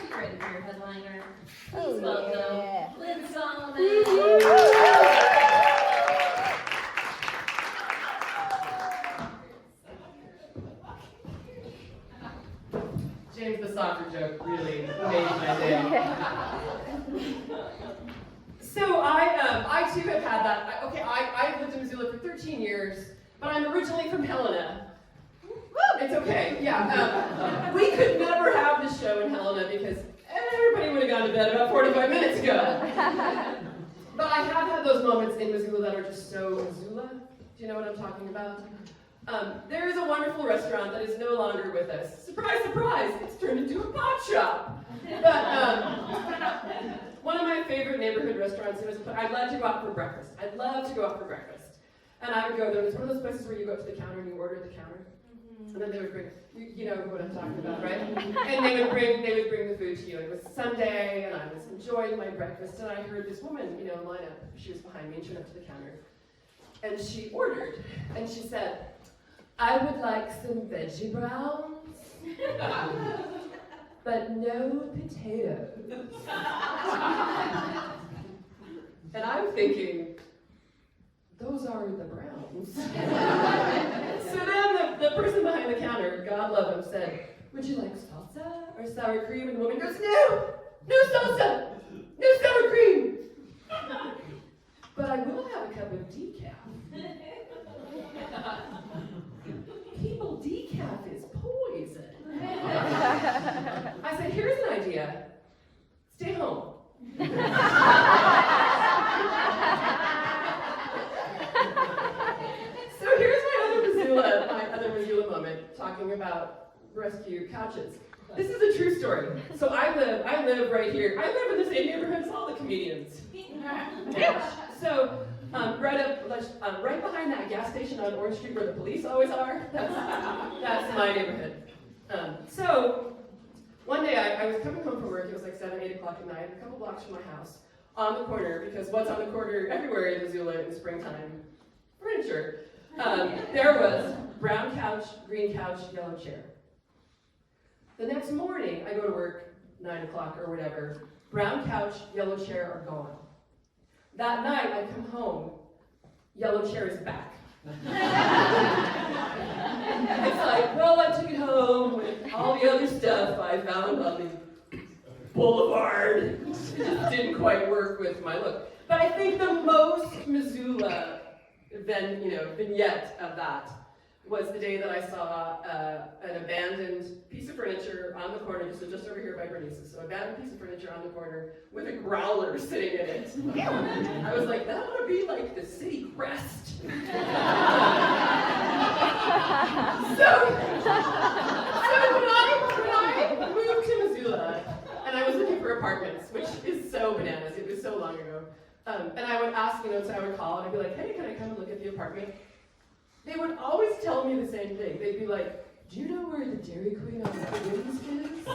secret beer headliner. Please Oh, welcome yeah. Lynn Solomon. James, the soccer joke really made my day. So I too have had that. I've lived in Missoula for 13 years, but I'm originally from Helena. It's okay, yeah. We could never have this show in Helena because everybody would have gone to bed about 45 minutes ago. But I have had those moments in Missoula that are just so Missoula. Do you know what I'm talking about? There is a wonderful restaurant that is no longer with us. Surprise, surprise, it's turned into a pot shop. But one of my favorite neighborhood restaurants, I'd love to go out for breakfast. I'd love to go out for breakfast. And I would go there. It's one of those places where you go up to the counter and you order at the counter. And then they would bring, you know what I'm talking about, right? And they would bring the food to you. It was Sunday, and I was enjoying my breakfast, and I heard this woman, line up. She was behind me, and she went up to the counter. And she ordered, and she said, "I would like some veggie browns, but no potatoes." And I'm thinking, those are the browns. So then the person behind the counter, God love him, said, "Would you like salsa or sour cream?" And the woman goes, "No, no salsa, no sour cream. But I will have a cup of decaf." People, decaf is poison. I said, "Here's an idea. Stay home." So here's my other Missoula moment, talking about rescue couches. This is a true story. So I live right here. I live in the same neighborhood as all the comedians. So right behind that gas station on Orange Street where the police always are, that's my neighborhood. So one day I was coming home from work. It was like 7, 8 o'clock at night, a couple blocks from my house, on the corner, because what's on the corner everywhere in Missoula in the springtime? Furniture. There was brown couch, green couch, yellow chair. The next morning, I go to work, 9 o'clock or whatever, brown couch, yellow chair are gone. That night, I come home, yellow chair is back. It's like, well, I took it home with all the other stuff I found on the boulevard. It just didn't quite work with my look. But I think the most Missoula vignette of that was the day that I saw an abandoned piece of furniture on the corner, so just over here by Bernice's. So abandoned piece of furniture on the corner with a growler sitting in it. I was like, that ought to be like the city crest. So when I moved to Missoula, and I was looking for apartments, which is so bananas, it was so long ago. And I would ask, so I would call and I'd be like, "Hey, can I come and look at the apartment?" They would always tell me the same thing. They'd be like, "Do you know where the Dairy Queen on Higgins is?"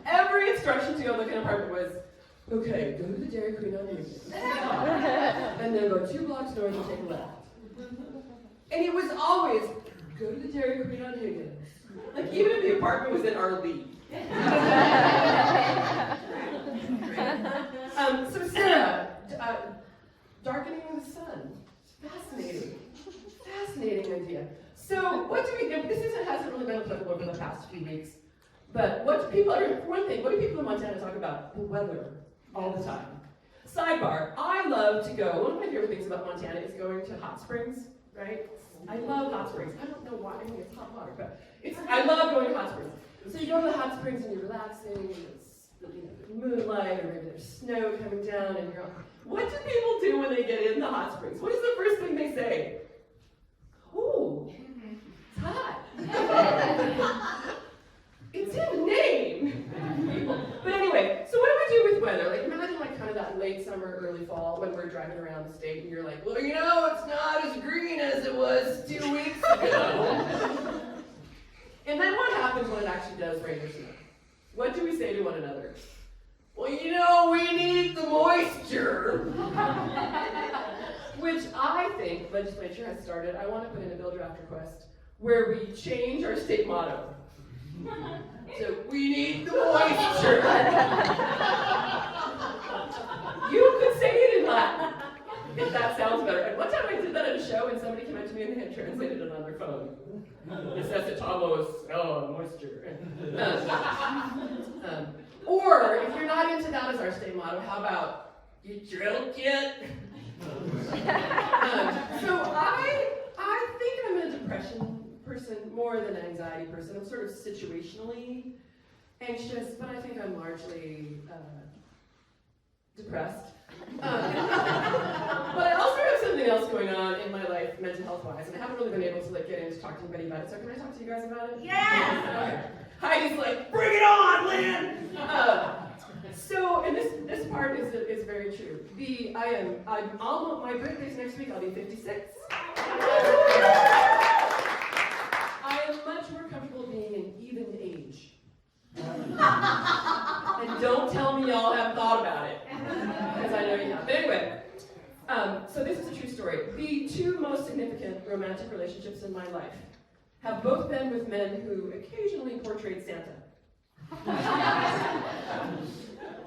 Every instruction to go look at an apartment was, "Okay, go to the Dairy Queen on Higgins. And then go 2 blocks north and take a left." And it was always, "Go to the Dairy Queen on Higgins." Like, even if the apartment was in our league. So Sarah, darkening the sun. Fascinating idea. So what do we do? Hasn't really been applicable over the past few weeks. But what do people in Montana talk about? The weather all the time. Sidebar, I love to go, one of my favorite things about Montana is going to hot springs, right? I love hot springs. I don't know why, I mean it's hot water, but I love going to hot springs. So you go to the hot springs and you're relaxing, and it's moonlight, or maybe there's snow coming down, and you're on. What do people do when they get in the hot springs? What is the first thing they say? "Ooh, it's hot." It's in the name. But anyway, so what do we do with weather? Like, imagine kind of that late summer, early fall when we're driving around the state and you're like, "Well, it's not as green as it was 2 weeks ago." And then what happens when it actually does rain or snow? What do we say to one another? "Well, we need the moisture." Which I think legislature has started. I want to put in a bill draft request where we change our state motto. So, "We need the moisture." moisture. You could say it in Latin, if that sounds better. And one time I did that at a show, and somebody came up to me and they had translated it on their phone. Necessitamos moisture. Or, if you're not into that as our state motto, how about, you drilled yet? So I think I'm a depression person more than an anxiety person. I'm sort of situationally anxious, but I think I'm largely depressed. But I also have something else going on in my life, mental health-wise, and I haven't really been able to get in to talk to anybody about it. So can I talk to you guys about it? Yes! Okay. Heidi's like, bring it on, Lynn! And this part is very true. I'm almost, my birthday's next week, I'll be 56. I am much more comfortable being an even age. And don't tell me y'all haven't thought about it, because I know you have. But anyway, so this is a true story. The two most significant romantic relationships in my life have both been with men who occasionally portrayed Santa.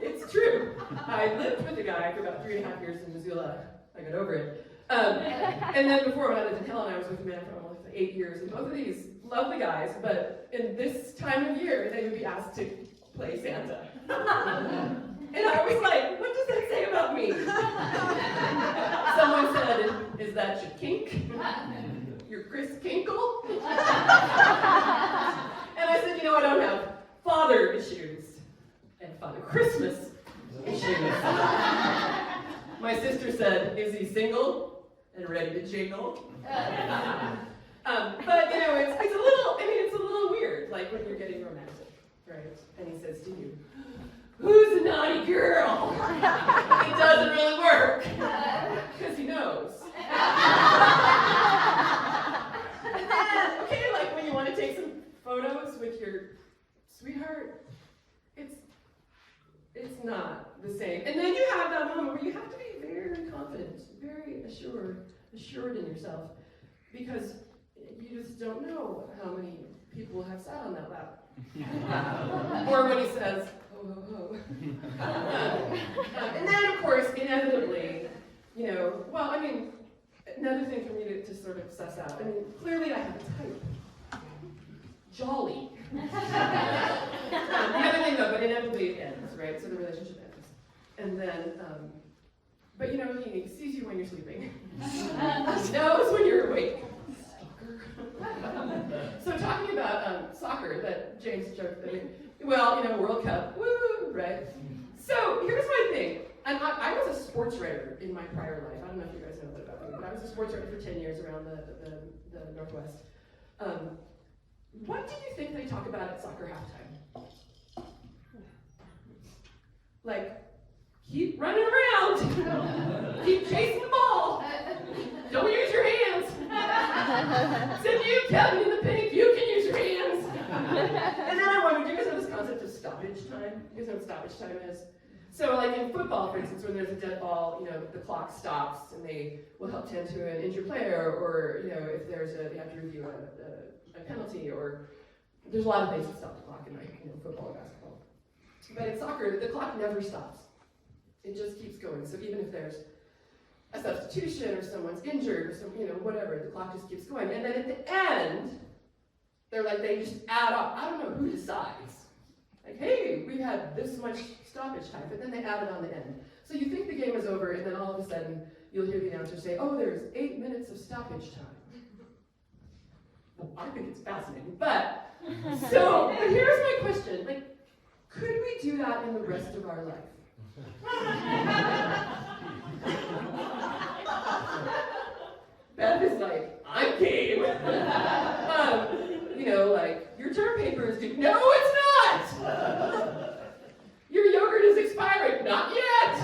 It's true. I lived with a guy for about 3.5 years in Missoula. I got over it. And then before, when I lived in Helen, I was with a man for almost 8 years. And both of these lovely guys, but in this time of year, they would be asked to play Santa. And I was like, what does that say about me? Someone said, is that your kink? Your Chris Kinkle? And I said, I don't have father issues and Father Christmas issues. My sister said, is he single and ready to jingle? But it's a little weird, like when you're getting romantic, right? And he says to you, who's a naughty girl? It doesn't really work, because he knows. And then, like when you want to take some photos with your sweetheart, it's not the same. And then you have that moment where you have to be very confident, very assured in yourself, because you just don't know how many people have sat on that lap. Or when he says, oh. And then, of course, inevitably, another thing for me to sort of suss out. Clearly I have a type. Jolly. The other thing, though, but inevitably it ends, right? So the relationship ends. And then, but he sees you when you're sleeping. He knows when you're awake. So talking about soccer, that James joked that, World Cup, woo, right? So here's my thing. I was a sports writer in my prior life. I don't know if you guys know that about me, but I was a sports writer for 10 years around the Northwest. What do you think they talk about at soccer halftime? Like, keep running around, keep chasing the ball, don't use your hands. Except you, Kevin in the pink, you can use your hands. And then I wondered, do you guys know this concept of stoppage time? You guys know what stoppage time is? So like in football, for instance, when there's a dead ball, the clock stops and they will help tend to an injured player, or if they have to review a penalty, or there's a lot of things that stop the clock in football and basketball. But in soccer, the clock never stops. It just keeps going. So even if there's a substitution or someone's injured or whatever, the clock just keeps going. And then at the end, they just add up. I don't know who decides. Like, hey, we've had this much stoppage time, but then they add it on the end. So you think the game is over, and then all of a sudden, you'll hear the announcer say, oh, there's 8 minutes of stoppage time. Well, I think it's fascinating. But here's my question. Could we do that in the rest of our life? Beth is like, I'm game. Your term paper is due. No, it's not! Your yogurt is expiring. Not yet!